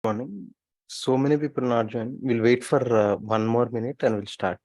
morning. So many people not join. We'll wait for 1 more minute and we'll start.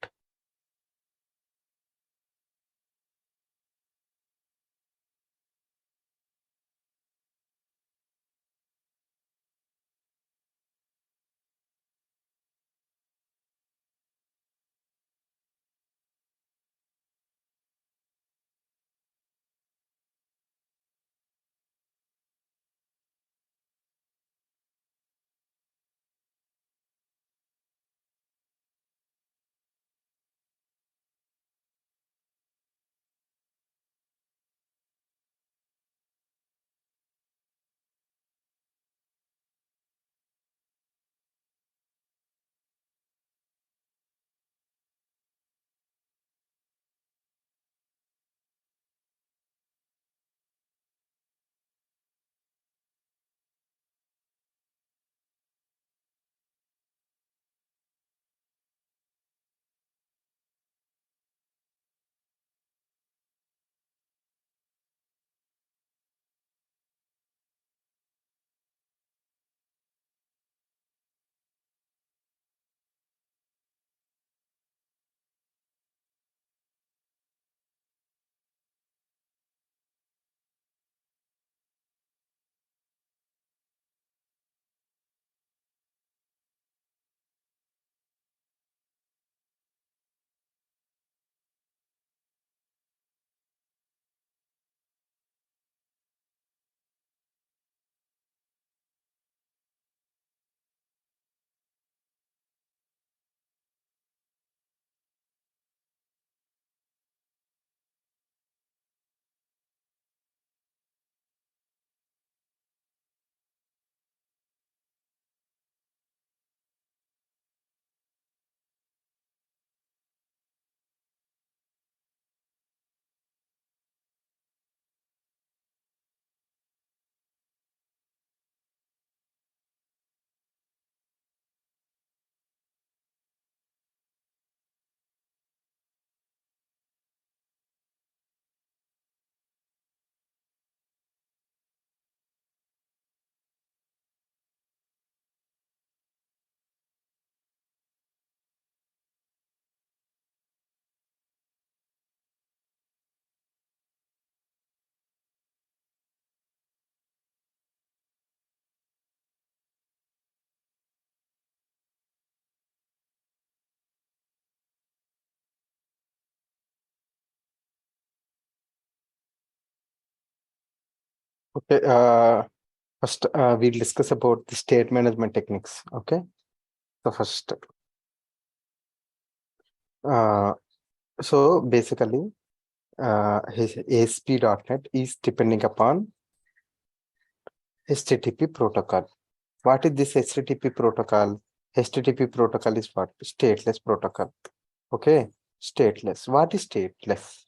Okay. First, we'll discuss about the state management techniques. Okay. So first, so basically, his ASP.NET is depending upon HTTP protocol. What is this HTTP protocol? HTTP protocol is what? Stateless protocol. Okay. Stateless. What is stateless?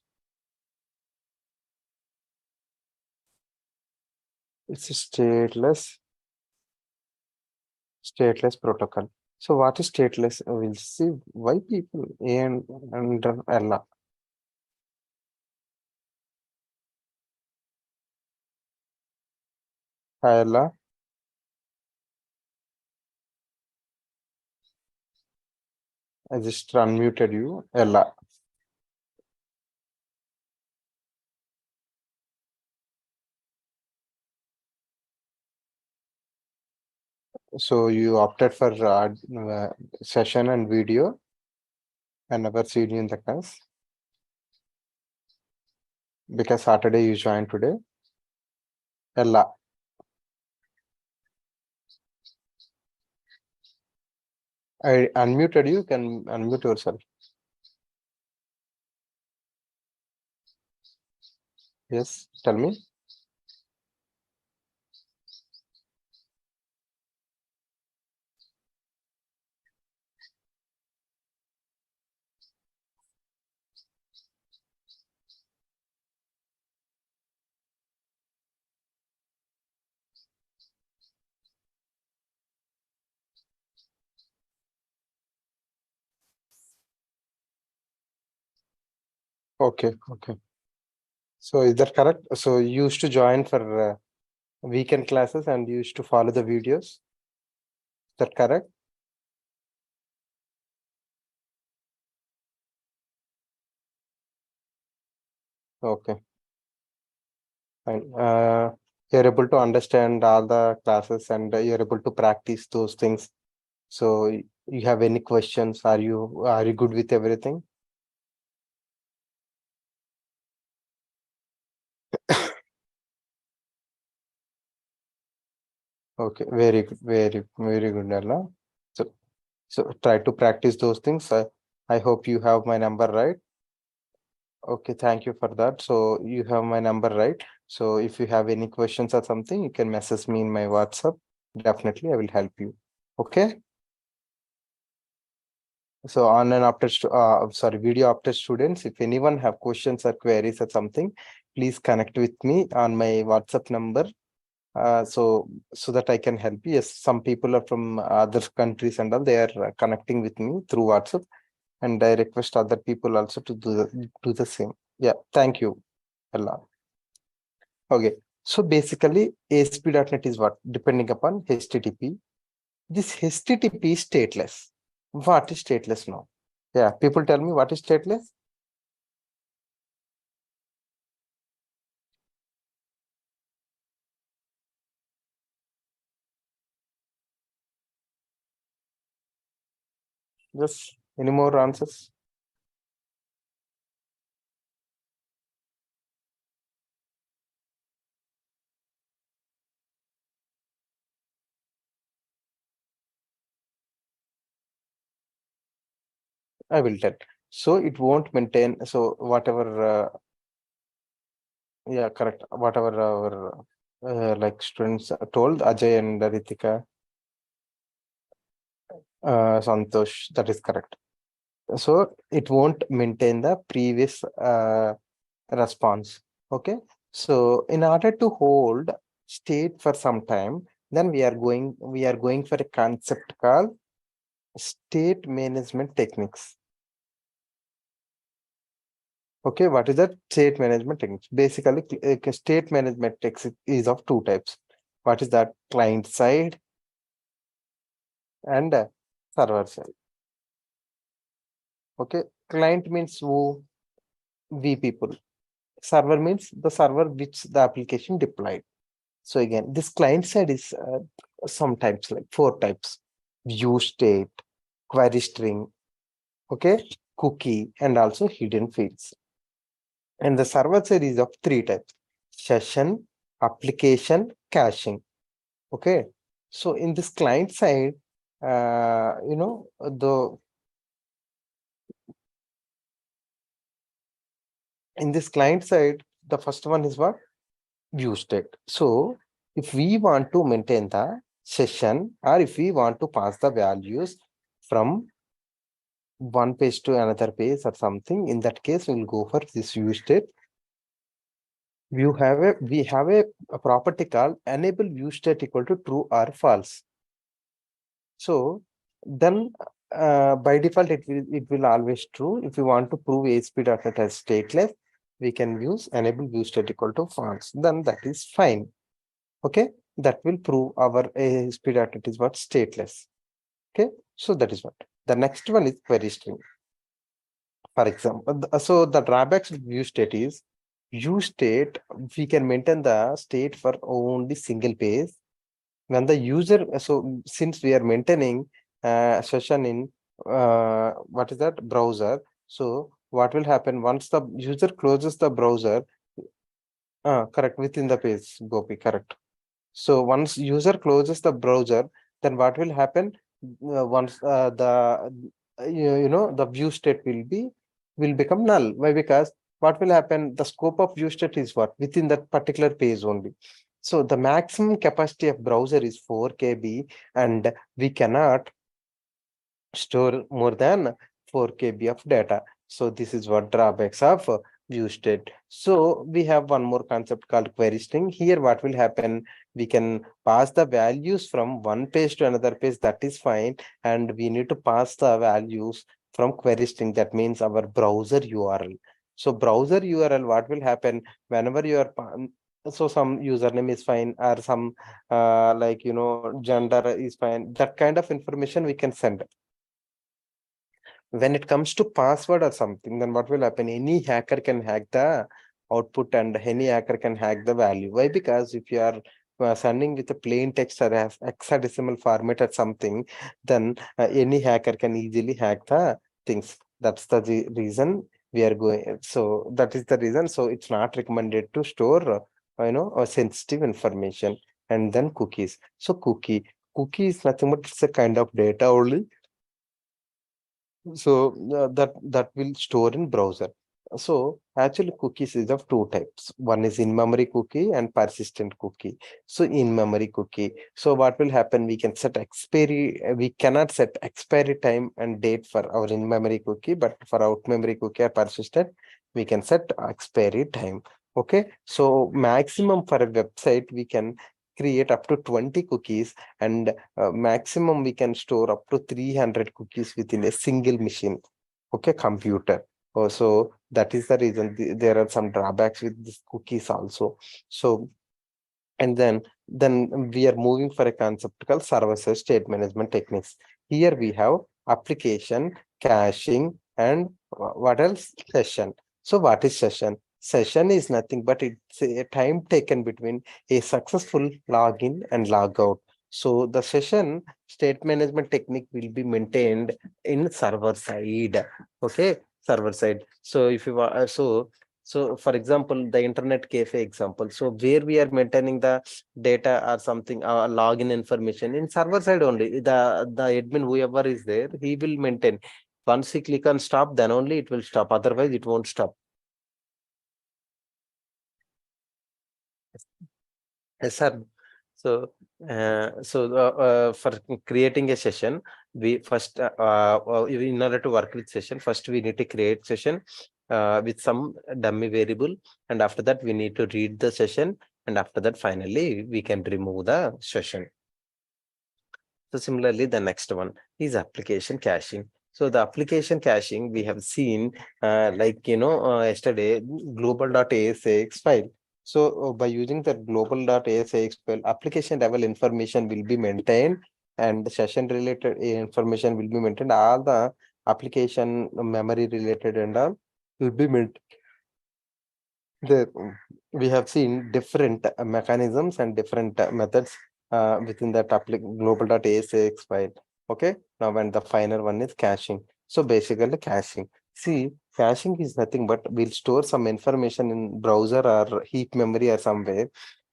It's a stateless protocol. So what is stateless? We'll see why people and under Ella. Ella. I just unmuted you. Ella. So you opted for session and video. I never seen you in the class. Because Saturday you joined today. Ella. I unmuted you. Can unmute yourself. Yes. Tell me. Okay. Okay. So is that correct? So you used to join for weekend classes and you used to follow the videos. that correct? Okay, fine. You're able to understand all the classes and you're able to practice those things. So you have any questions? Are you good with everything? Okay, very good, very good, Nella. So try to practice those things. I hope you have my number, right? Okay, thank you for that. So you have my number, right? So if you have any questions or something, you can message me in my WhatsApp. Definitely, I will help you. Okay. So online after sorry, video after students, if anyone have questions or queries or something, please connect with me on my WhatsApp number. So that I can help you. Yes, some people are from other countries and all, they are connecting with me through WhatsApp, and I request other people also to do the same. Yeah, thank you, Allah. Okay, so basically ASP.NET is what? Depending upon HTTP. This HTTP is stateless. What is stateless now? Yeah, people tell me what is stateless? Just any more answers? I will tell. So it won't maintain. So whatever, yeah, correct. Whatever our like students are told, Ajay and Ritika, Santosh, that is correct. So it won't maintain the previous response. Okay. So in order to hold state for some time, then we are going for a concept called state management techniques. Okay, what is that? State management techniques? Basically, state management techniques is of two types. What is that? Client side and server side. Okay, client means who? We people. Server means the server which the application deployed. So again, this client side is some types, like four types: view state, query string, okay, cookie, and also hidden fields. And the server side is of three types: session, application, caching. Okay. So in this client side, the in this client side, the first one is what? View state. So if we want to maintain the session, or if we want to pass the values from one page to another page or something, in that case, we'll go for this view state. We have a property called enable view state equal to true or false. So then by default it will always true. If you want to prove ASP.NET as stateless, we can use enable view state equal to false. Then that is fine. Okay, that will prove our ASP.NET is what? Stateless. Okay, so that is what. The next one is query string. For example, so the drawbacks of view state is view state, we can maintain the state for only single page. When the user, so since we are maintaining session in what is that? Browser. So what will happen once the user closes the browser? Correct, within the page, Gopi, correct. So once user closes the browser, then what will happen? Once the the view state will become null. Why? Because what will happen? The scope of view state is what? Within that particular page only. So the maximum capacity of browser is 4 KB, and we cannot store more than 4 KB of data. So this is what drawbacks of view state. So we have one more concept called query string. Here what will happen? We can pass the values from one page to another page, that is fine. And we need to pass the values from query string, that means our browser URL. So browser URL, what will happen whenever you are So some username is fine, or some like gender is fine. That kind of information we can send. When it comes to password or something, then what will happen? Any hacker can hack the output, and any hacker can hack the value. Why? Because if you are sending with a plain text or as hexadecimal format or something, then any hacker can easily hack the things. That's the reason we are going. So that is the reason. So it's not recommended to store, sensitive information. And then cookies. So cookie is nothing but it's a kind of data only. So that will store in browser. So actually cookies is of two types. One is in-memory cookie and persistent cookie. So in-memory cookie. So what will happen? We can set expiry. We cannot set expiry time and date for our in-memory cookie, but for out-memory cookie or persistent, we can set expiry time. Okay. So maximum for a website, we can create up to 20 cookies, and maximum we can store up to 300 cookies within a single machine. Okay, computer. So that is the reason there are some drawbacks with these cookies also. So and then we are moving for a concept called server-side state management techniques. Here we have application, caching, and what else? Session. So what is session? Session is nothing but it's a time taken between a successful login and logout. So the session state management technique will be maintained in server side. Okay, server side. So if you are so for example, the internet cafe example. So where we are maintaining the data or something, login information in server side only. The admin, whoever is there, he will maintain. Once he click on stop, then only it will stop. Otherwise, it won't stop. Yes, sir. So, for creating a session, we first, in order to work with session, first we need to create session with some dummy variable, and after that we need to read the session, and after that finally we can remove the session. So similarly, the next one is application caching. So the application caching we have seen, yesterday, global.asx file. So by using the global.asx file, application level information will be maintained, and the session related information will be maintained. All the application memory related and all will be maintained. There we have seen different mechanisms and different methods within that global.asx file. Okay, now when the final one is caching. So basically caching. See, caching is nothing but we'll store some information in browser or heap memory or somewhere.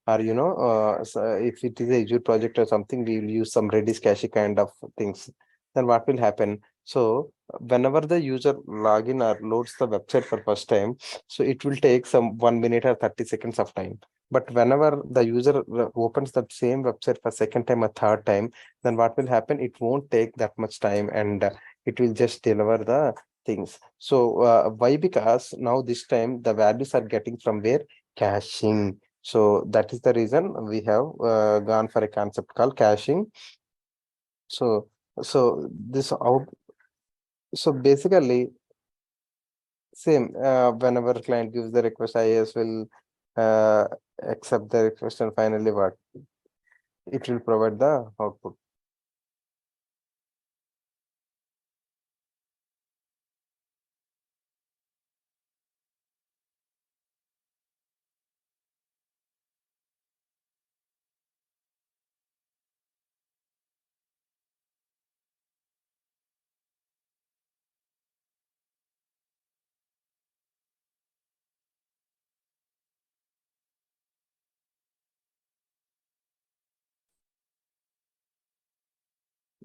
Or so if it is a Azure project or something, we will use some Redis cache kind of things. Then what will happen? So whenever the user login or loads the website for first time, so it will take some 1 minute or 30 seconds of time. But whenever the user opens that same website for second time or third time, then what will happen? It won't take that much time, and it will just deliver the things. So why? Because now this time the values are getting from where? Caching. So that is the reason we have gone for a concept called caching. So this out. So basically same, whenever client gives the request, IAS will uh, accept the request, and finally what? It will provide the output.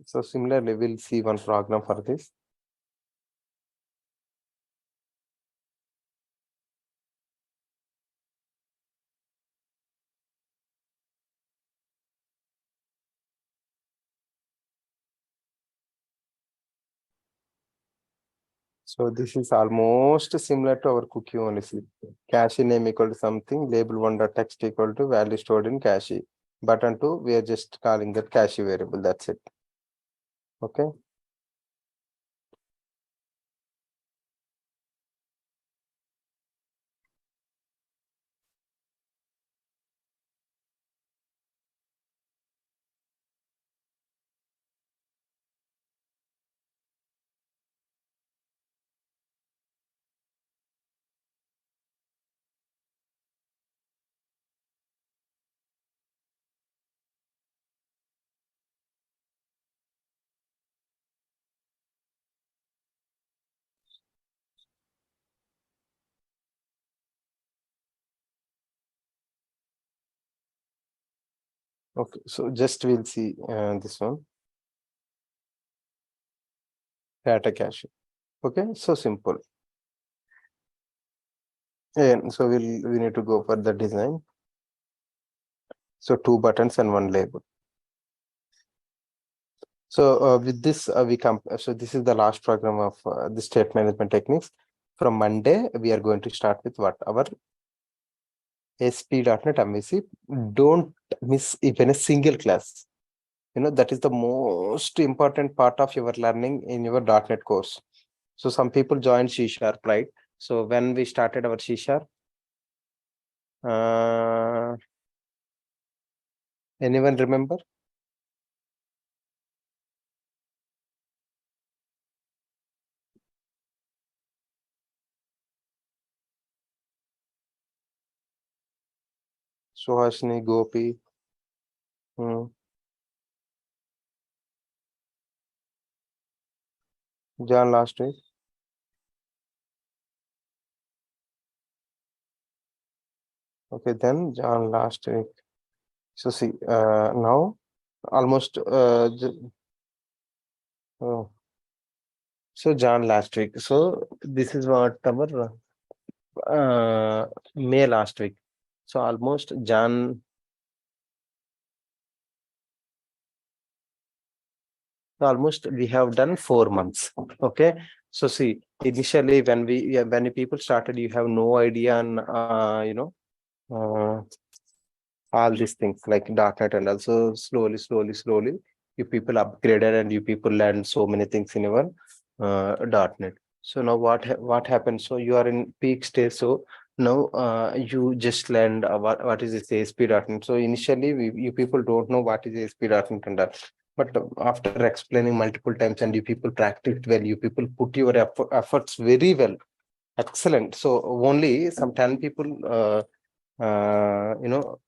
So similarly, we'll see one program for this. So this is almost similar to our cookie only. See, cache name equal to something, label one dot text equal to value stored in cache. Button two, we are just calling that cache variable. That's it. Okay. Okay, so just we'll see this one, data cache. Okay, so simple. And so we need to go for the design. So 2 buttons and 1 label. So with this, we come. So this is the last program of the state management techniques. From Monday, we are going to start with what? Our ASP.NET MVC. Don't miss even a single class. That is the most important part of your learning in your .NET course. So some people join C#, right? So when we started our C#, anyone remember? Suhasini, Gopi. John last week. Okay, then John last week. So see, now almost oh, so John last week. So this is what our May last week. So almost Jan. Almost we have done 4 months. Okay, so see, initially when the people started, you have no idea on uh, all these things like .NET, and also slowly you people upgraded and you people learned so many things in your .NET. So now what happened? So you are in peak stage. So now you just learned what is this ASP.NET. So initially you people don't know what is ASP.NET and that. But after explaining multiple times and you people practiced well, you people put your efforts very well. Excellent. So only some 10 people, you know,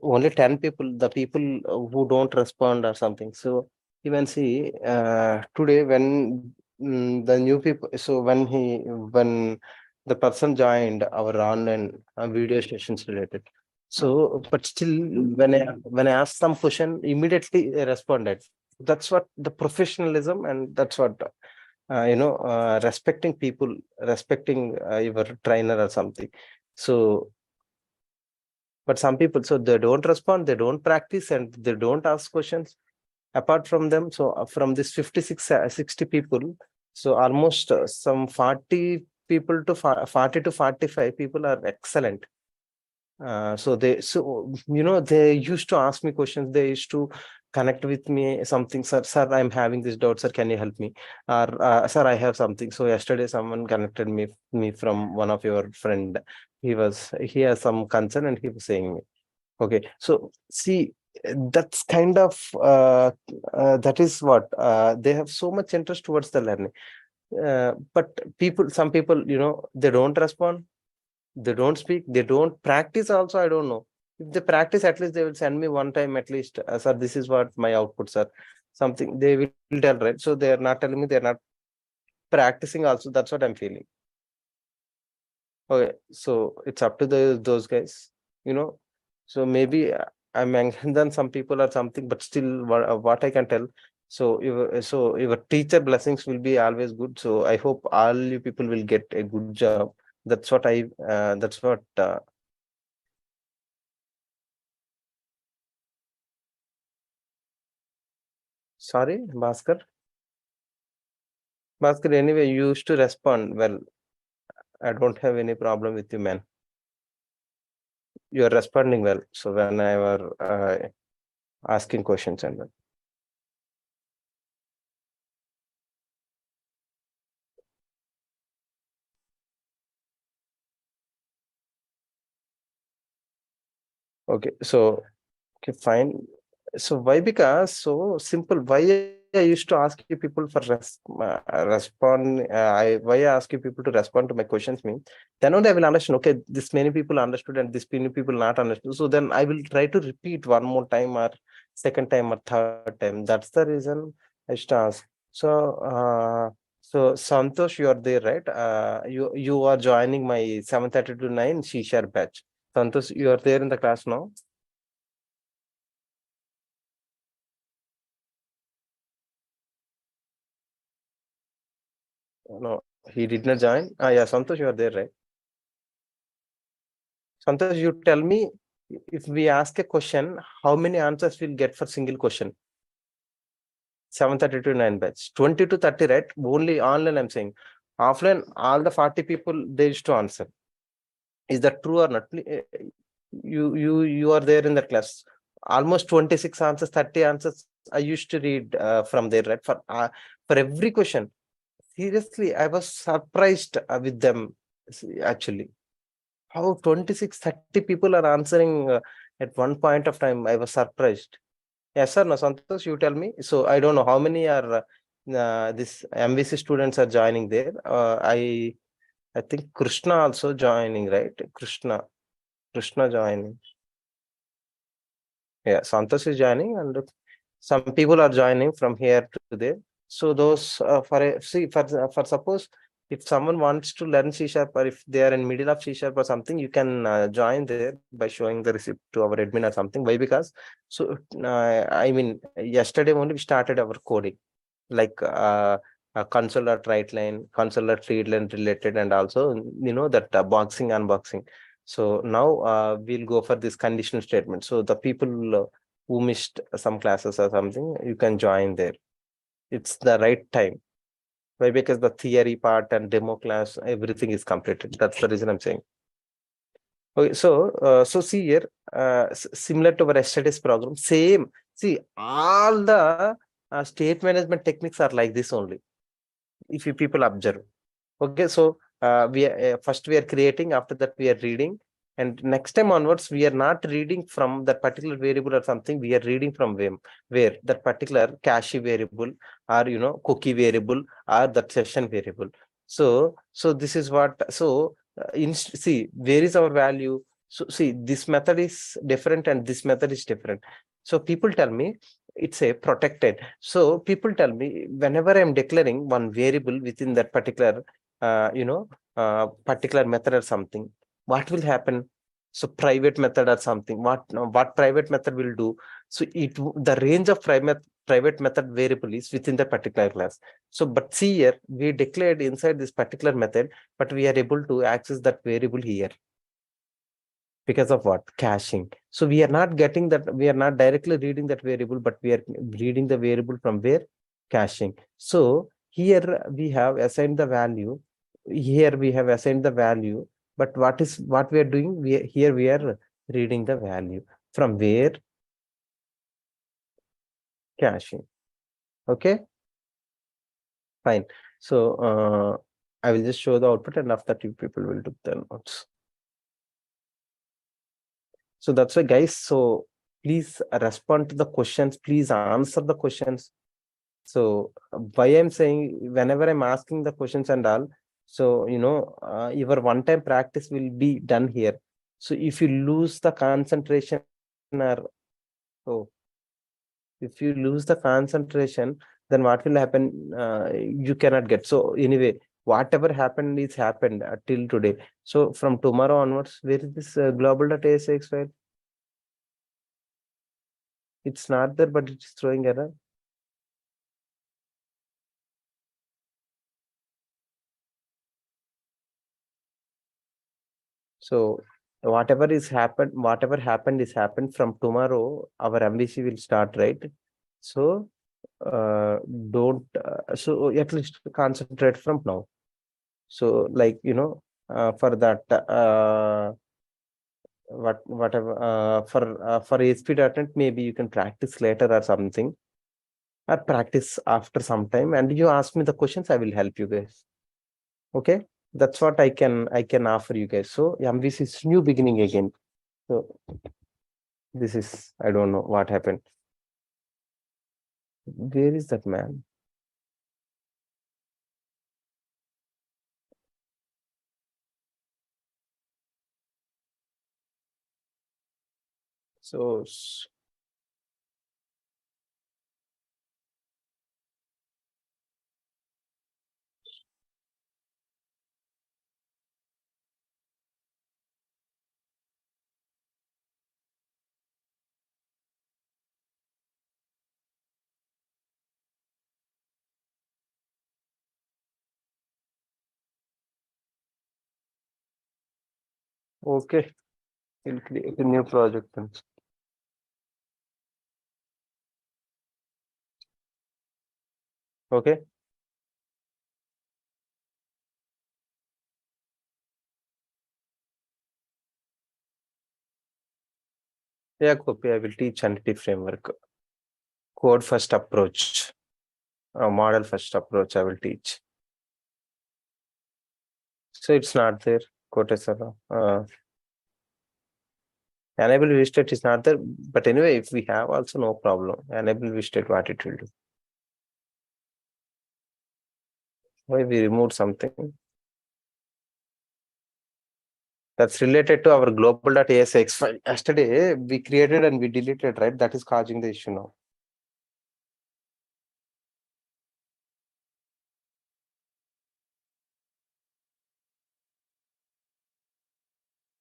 only 10 people, the people who don't respond or something. So even see today when the new people, so when the person joined our online video sessions related, so but still when I asked some question, immediately they responded. That's what the professionalism, and that's what respecting people, respecting your trainer or something. So but some people, so they don't respond, they don't practice, and they don't ask questions. Apart from them, so from this 56, 60 people, so almost some 40 people to 40 to 45 people are excellent. They used to ask me questions. They used to connect with me something. Sir, I'm having this doubt. Sir, can you help me? Or sir, I have something. So yesterday, someone connected me from one of your friend. He has some concern, and he was saying me. Okay, so see, that's kind of that is what they have so much interest towards the learning. But some people, they don't respond, they don't speak, they don't practice also. I don't know. If they practice, at least they will send me one time at least, sir, this is what my outputs are. Something they will tell, right? So they are not telling me, they're not practicing also. That's what I'm feeling. Okay, so it's up to those guys, you know. So maybe I'm younger than some people or something, but still, what I can tell. So your teacher blessings will be always good. So I hope all you people will get a good job. That's what I. That's what. Sorry, Bhaskar. Bhaskar. Anyway, you used to respond well. I don't have any problem with you, man. You are responding well. So when I were asking questions and well. Okay, so okay, fine. So why? Because so simple. Why I used to ask you people for respond. Why I ask you people to respond to my questions means then only I will understand. Okay, this many people understood and this many people not understood. So then I will try to repeat one more time or second time or third time. That's the reason I used to ask. So Santosh, you are there, right? You are joining my 7:30 to 9 C# batch. Santosh, you are there in the class now. No, he did not join. Yeah, Santosh, you are there, right? Santosh, you tell me, if we ask a question, how many answers we'll get for single question? 7:30 to 9 batch. 20 to 30, right? Only online, I'm saying. Offline, all the 40 people, they used to answer. Is that true or not? You are there in the class. Almost 26 answers, 30 answers. I used to read from there, right? For every question. Seriously, I was surprised with them, actually. How 26, 30 people are answering at one point of time. I was surprised. Yes, sir. No, Santosh, you tell me. So I don't know how many are this MVC students are joining there. I think Krishna also joining, right? Krishna joining. Yeah, Santosh is joining, and some people are joining from here to there. So those for suppose if someone wants to learn C sharp, or if they are in middle of C sharp or something, you can join there by showing the receipt to our admin or something. Why? Because so I mean, yesterday only we started our coding, like a console at right line, console at read line related, and also that boxing unboxing. So now we'll go for this conditional statement. So the people who missed some classes or something, you can join there. It's the right time. Why? Because the theory part and demo class, everything is completed. That's the reason I'm saying. Okay, so see here, similar to our yesterday's program, same. See, all the state management techniques are like this only. If you people observe. Okay, so first we are creating, after that we are reading, and next time onwards we are not reading from that particular variable or something. We are reading from where that particular cache variable, or cookie variable, or that session variable. So this is what. So see, where is our value? So see, this method is different and this method is different. So people tell me it's a protected. So people tell me, whenever I'm declaring one variable within that particular particular method or something, what will happen? So private method or something, what private method will do? So the range of private method variable is within the particular class. So but see here, we declared inside this particular method, but we are able to access that variable here because of what? Caching. So we are not getting that, we are not directly reading that variable, but we are reading the variable from where? Caching. So here we have assigned the value. Here we have assigned the value, but what we are doing? Here we are reading the value from where? Caching. Okay, fine. So I will just show the output, and after that you people will do the notes. So that's why, guys. So please respond to the questions. Please answer the questions. So why I'm saying, whenever I'm asking the questions and all, so your one-time practice will be done here. So if you lose the concentration, or so if you lose the concentration, then what will happen? You cannot get. So anyway, whatever happened is happened till today. So from tomorrow onwards, where is this global.asx file? It's not there, but it's throwing error. So whatever happened is happened. From tomorrow, our MVC will start, right? So uh, don't so at least concentrate from now. So like for that whatever for ASP.NET, maybe you can practice later or something, or practice after some time, and you ask me the questions, I will help you guys. Okay, that's what I can offer you guys. So MVC is new beginning again. So this is, I don't know what happened. Where is that man? So Okay, we'll create a new project then. Okay. Yeah, copy. I will teach entity framework. Code first approach. Model first approach I will teach. So it's not there. Quotation. Enable view state is not there. But anyway, if we have also no problem. Enable view state, what it will do. Why we removed something? That's related to our global.asx file. Yesterday we created and we deleted, right? That is causing the issue now.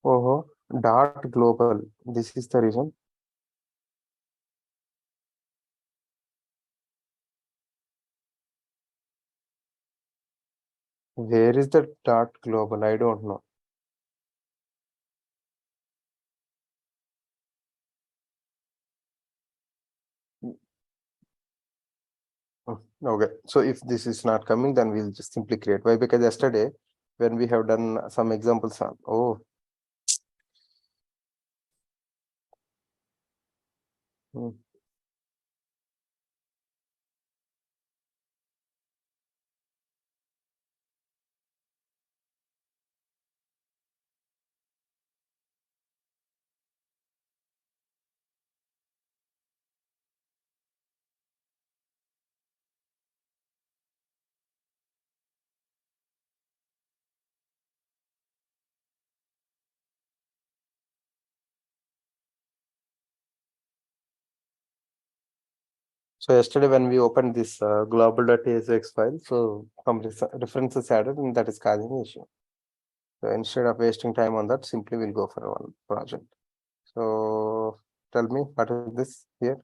Oh, dot global. This is the reason. Where is the dot global? I don't know. Okay, so if this is not coming, then we'll just simply create. Why? Because yesterday, when we have done some examples on, hmm. So yesterday when we opened this global.asx file, so some references added, and that is causing the issue. So instead of wasting time on that, simply we'll go for one project. So tell me, what is this here?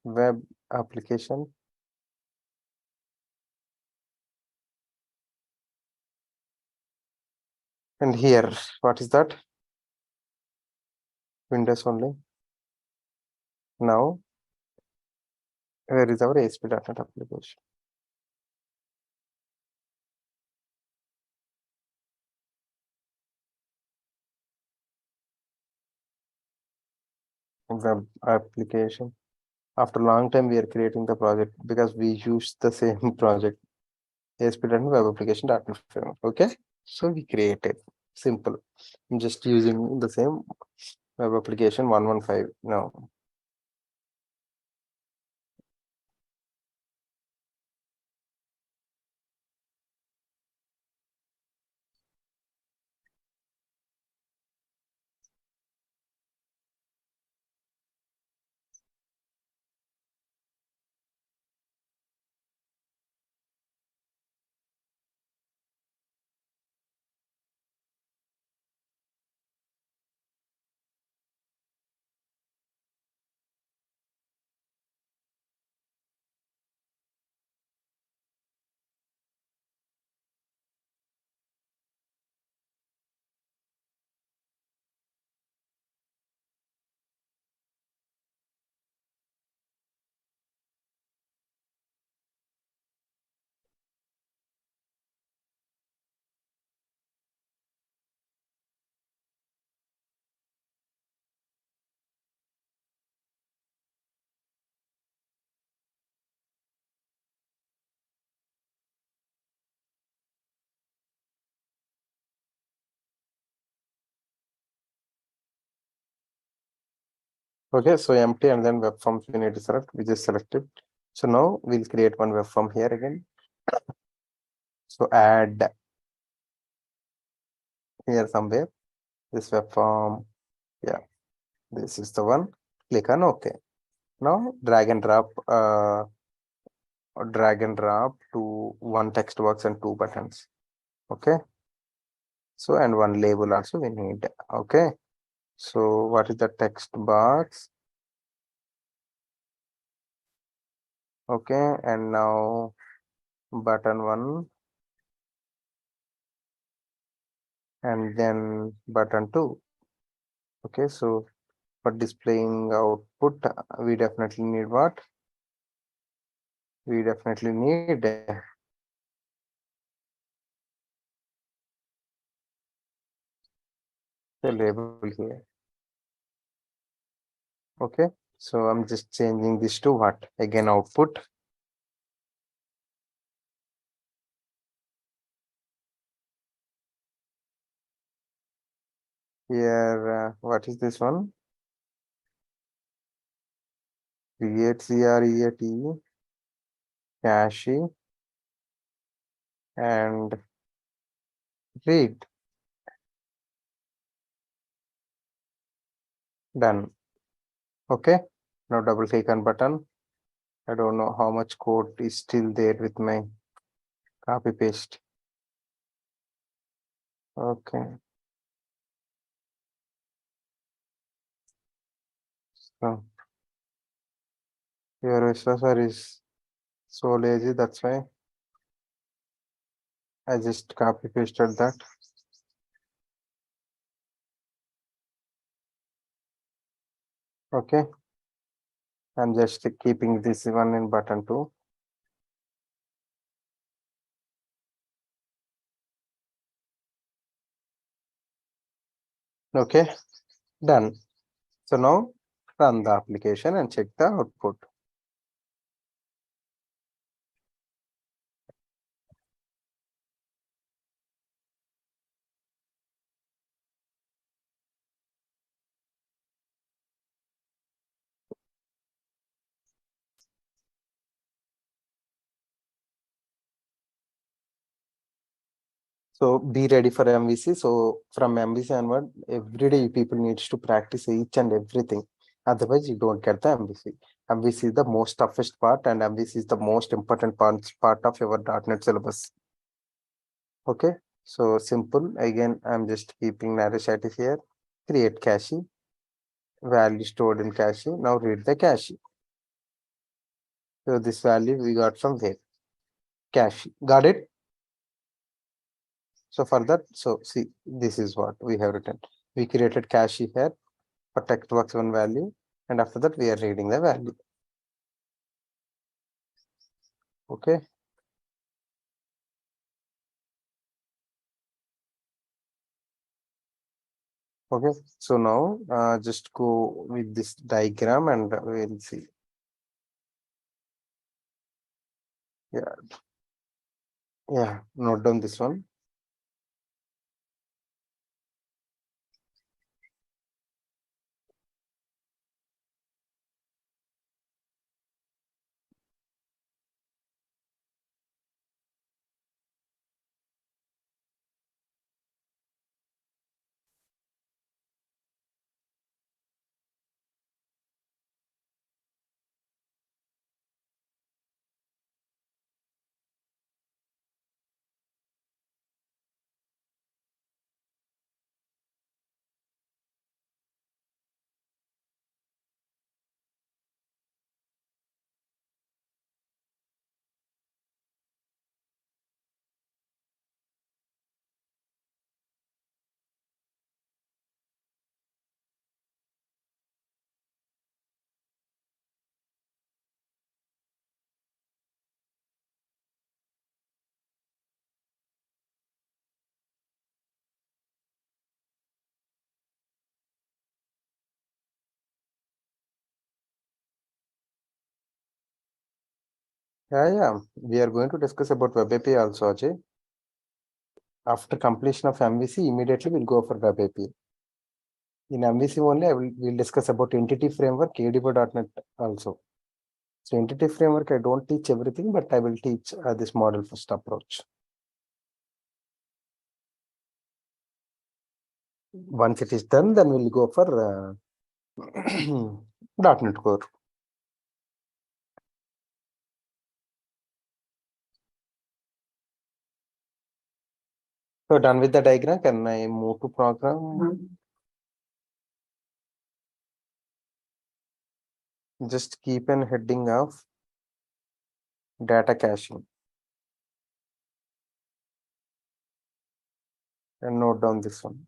Web application. And here, what is that? Windows only. Now, where is our ASP.NET application? Web application. After a long time, we are creating the project because we use the same project. ASP.NET web application.NET framework. Okay. So we created simple. I'm just using the same web application 115 now. Okay, so empty and then web forms we need to select. We just selected. So now we'll create one web form here again. So add here somewhere this web form. Yeah, this is the one. Click on OK. Now drag and drop to one text box and two buttons. Okay. So and one label also we need. Okay. So what is the text box? Okay, and now button one and then button 2. Okay, so for displaying output, we definitely need what? We definitely need the label here. Okay, so I'm just changing this to what? Again, output. Here, what is this one? Create create cache and read. Done. Okay, now double click on button. I don't know how much code is still there with my copy paste. Okay, so your processor is so lazy, that's why I just copy pasted that. Okay, I'm just keeping this one in button 2. Okay, done. So now run the application and check the output. So be ready for MVC. So from MVC onward, every day people needs to practice each and everything. Otherwise, you don't get the MVC. MVC is the most toughest part, and MVC is the most important part of your .NET syllabus. Okay, so simple. Again, I'm just keeping narrow status here. Create cache, value stored in cache. Now read the cache. So this value we got from there. Cache. Got it? So for that, so see, this is what we have written. We created cache here for textbox one value, and after that we are reading the value. Okay. Okay. So now just go with this diagram and we'll see. Yeah. Yeah. Note down this one. Yeah, yeah. We are going to discuss about Web API also, Ajay. After completion of MVC, immediately we'll go for Web API. In MVC only, we'll discuss about entity framework, ADB.NET also. So entity framework, I don't teach everything, but I will teach this model first approach. Once it is done, then we'll go for .NET Core. So done with the diagram, can I move to program? Just keep an heading of data caching. and note down this one.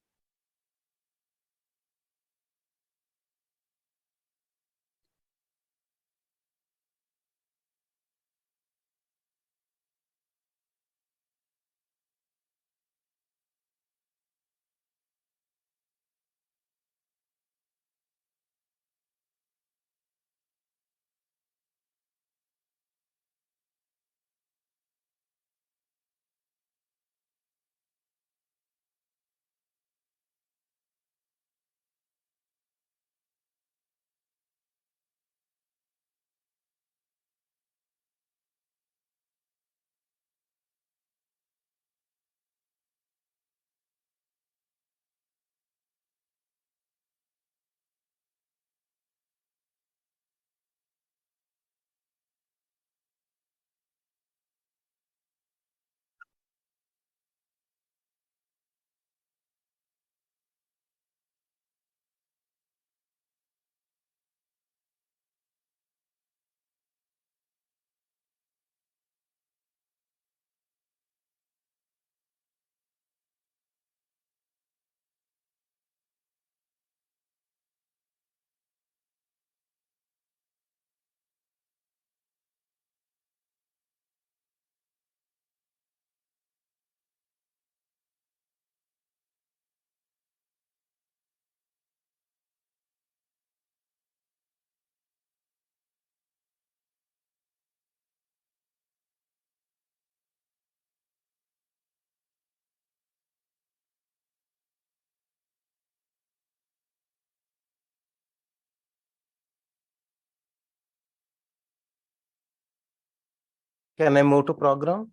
Can I move to program?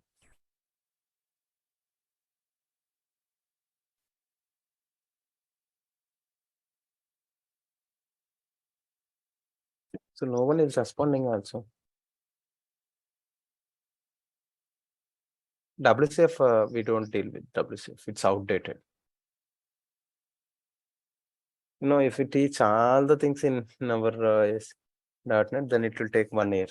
So no one is responding also. WCF, we don't deal with WCF. It's outdated. If we teach all the things in our .NET, then it will take 1 year.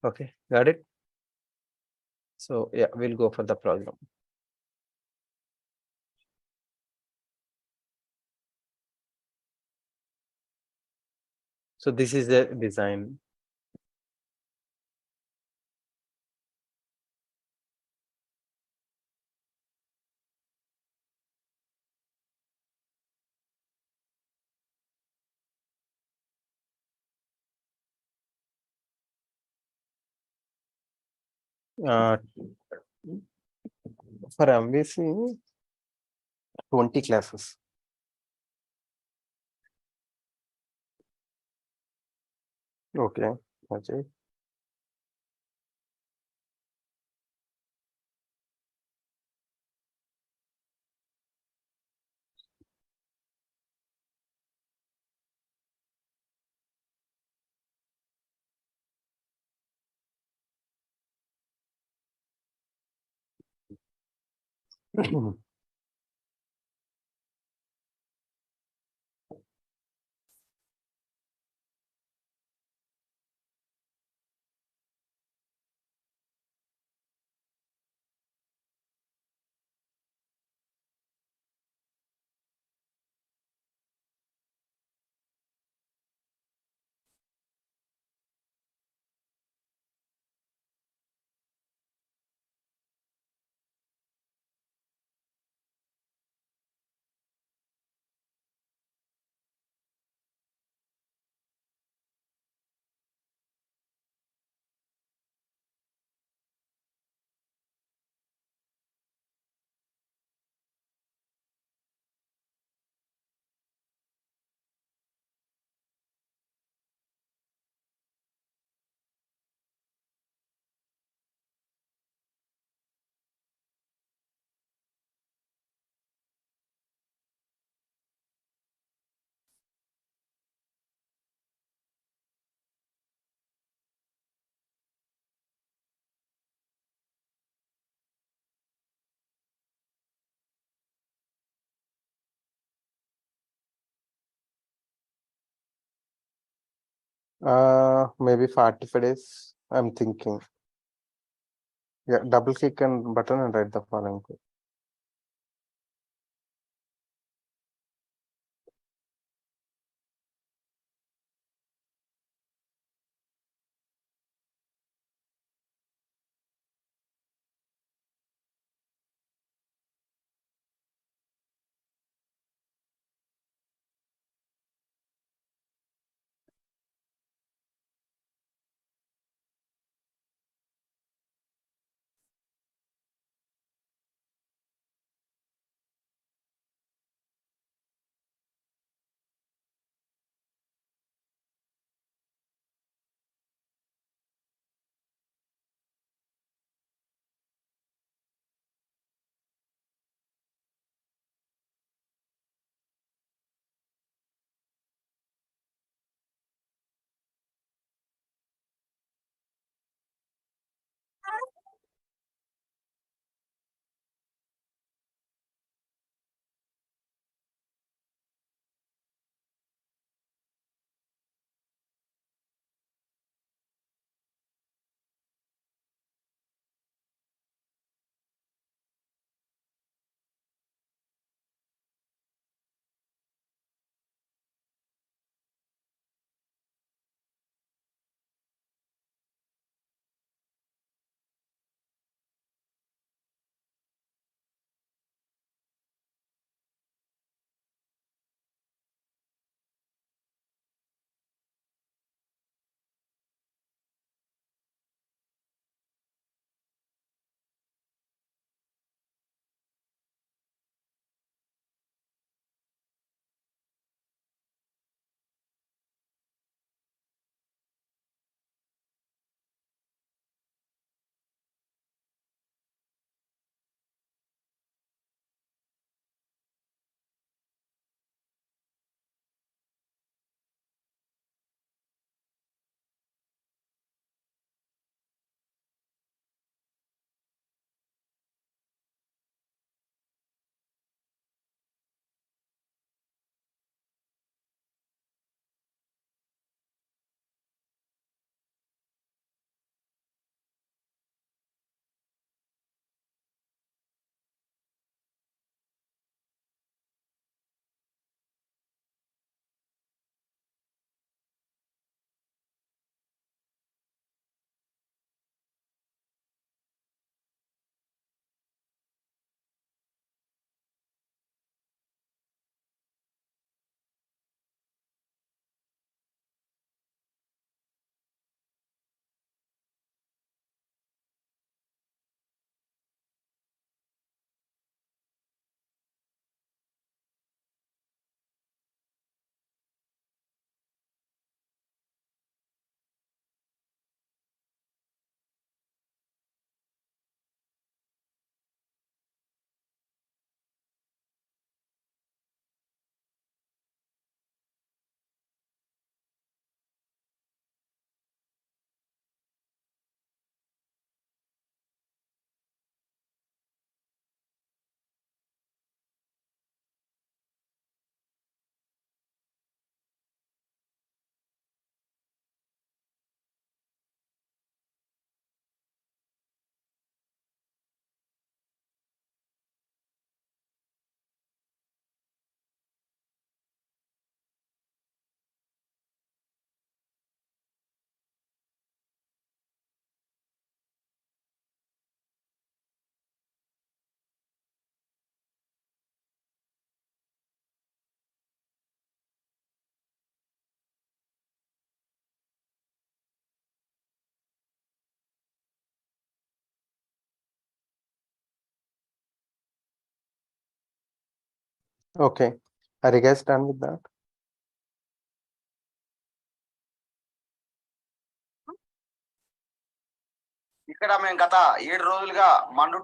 Okay, got it? So yeah, we'll go for the program. So this is the design. Uh, for MVC, 20 classes. Okay, okay. Maybe 45 days, I'm thinking. Yeah, double click and button and write the following code. Okay. Are you guys done with that? ఇక్కడ మేము గత 7 రోజులుగా మండు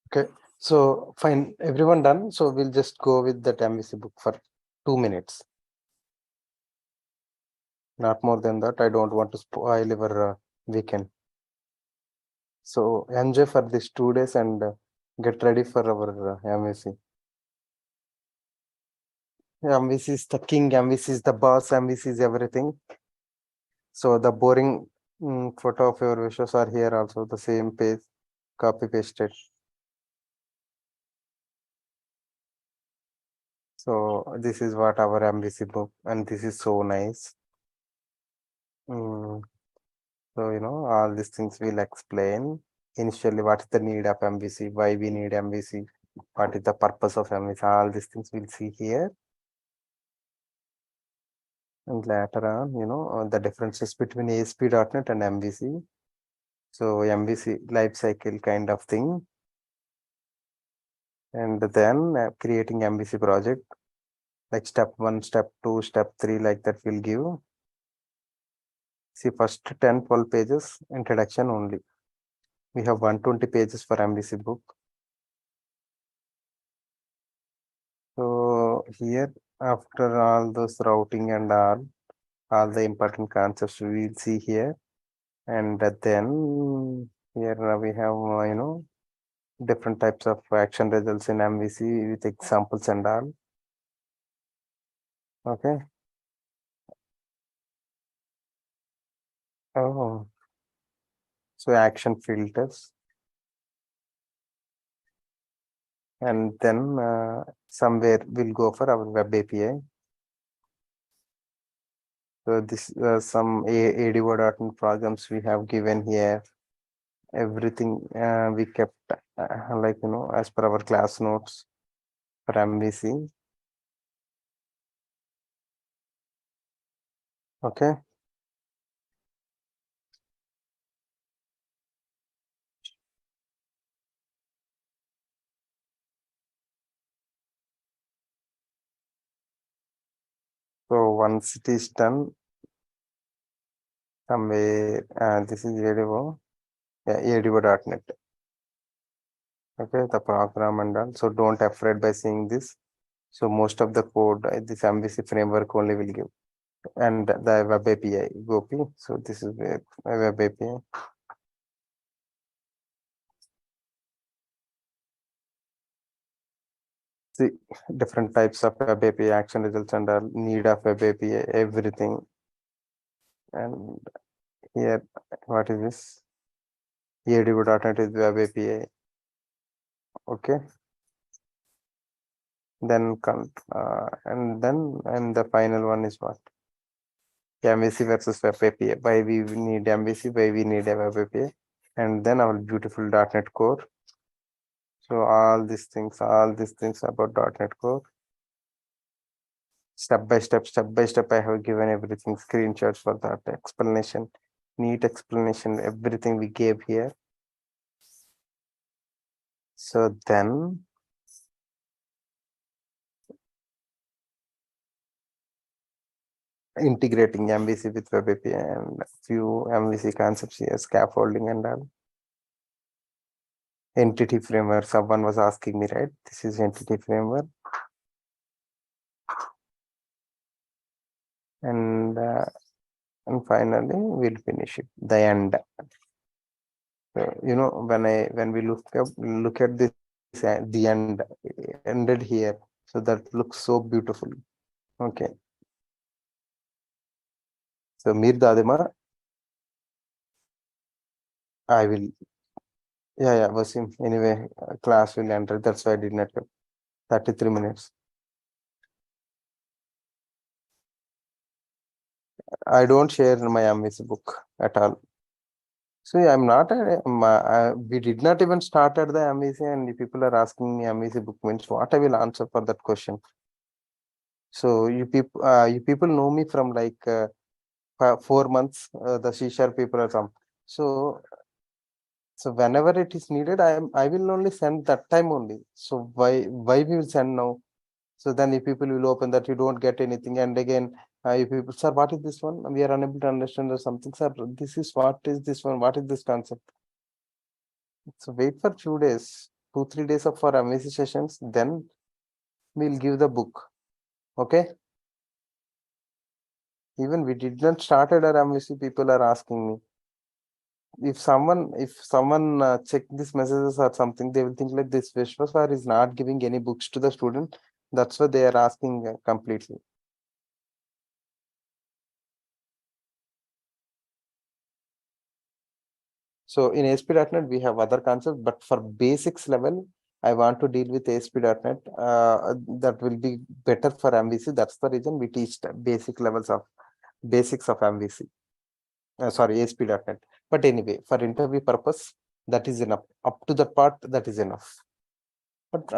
Okay, so fine, everyone done. So we'll just go with that MVC book for 2 minutes. Not more than that. I don't want to spoil your weekend. So enjoy for these 2 days and get ready for our MVC. MVC is the king, MVC is the boss, MVC is everything. So the boring photo of your wishes are here also, the same page, copy pasted. So this is what our MVC book, and this is so nice. So, all these things we'll explain. Initially, what is the need of MVC, why we need MVC, what is the purpose of MVC, all these things we'll see here. And later on, the differences between ASP.NET and MVC. So MVC life cycle kind of thing. And then creating MVC project, like step 1, step 2, step 3, like that will give. See, first 10-12 pages, introduction only. We have 120 pages for MVC book. So here, after all those routing and all the important concepts we will see here. And then here we have, different types of action results in MVC with examples and all. Okay. Oh, so action filters. And then somewhere we'll go for our web API. So this some ADO.NET programs we have given here. Everything we kept as per our class notes for MVC. Okay. So once it is done, somewhere this is ADO, ADO.NET. Okay, the program and all. So don't afraid by seeing this. So most of the code, this MVC framework only will give. And the web API, Gopi. So this is where web API. See, different types of web API, action results and all, need of web API, everything. And here, what is this? ADO.NET is web API. Okay. Then and the final one is what? MVC versus web API. Why we need MVC, why we need a web API. And then our beautiful .NET Core. So all these things about .NET Core. Step by step, I have given everything, screenshots for that, explanation, neat explanation, everything we gave here. So then integrating MVC with web API and few MVC concepts here, scaffolding and all. Entity framework, someone was asking me, right? This is entity framework. And finally we'll finish it, the end. So, when we look at this, the end ended here. So that looks so beautiful. Okay. So Mir Dadima, I will. Yeah, Wasim. Anyway, class will enter. That's why I did not come. 33 minutes. I don't share my MVC book at all. So I'm not. We did not even start at the MVC, and if people are asking me MVC book means what, I will answer for that question. So you people know me from like 4 months. The C# people are some. So whenever it is needed, I will only send that time only. So why we will send now? So then if people will open that, you don't get anything. And again, if people, sir, what is this one? We are unable to understand or something. Sir, this is what is this one? What is this concept? So wait for 2 days, 2-3 days of our MVC sessions, then we'll give the book. Okay. Even we did not started our MVC, people are asking me. If someone check these messages or something, they will think like this Vishwa sir is not giving any books to the student. That's why they are asking completely. So in ASP.NET, we have other concepts, but for basics level, I want to deal with ASP.NET. That will be better for MVC. That's the reason we teach the basics of MVC. Sorry, ASP.NET. But anyway, for interview purpose, that is enough. Up to that part, that is enough. But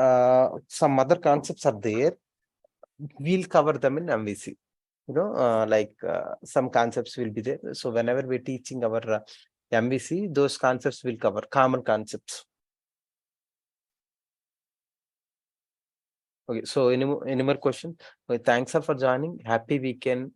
some other concepts are there. We'll cover them in MVC. Some concepts will be there. So whenever we're teaching our MVC, those concepts will cover common concepts. Okay, so any more question? Okay, thanks for joining. Happy weekend.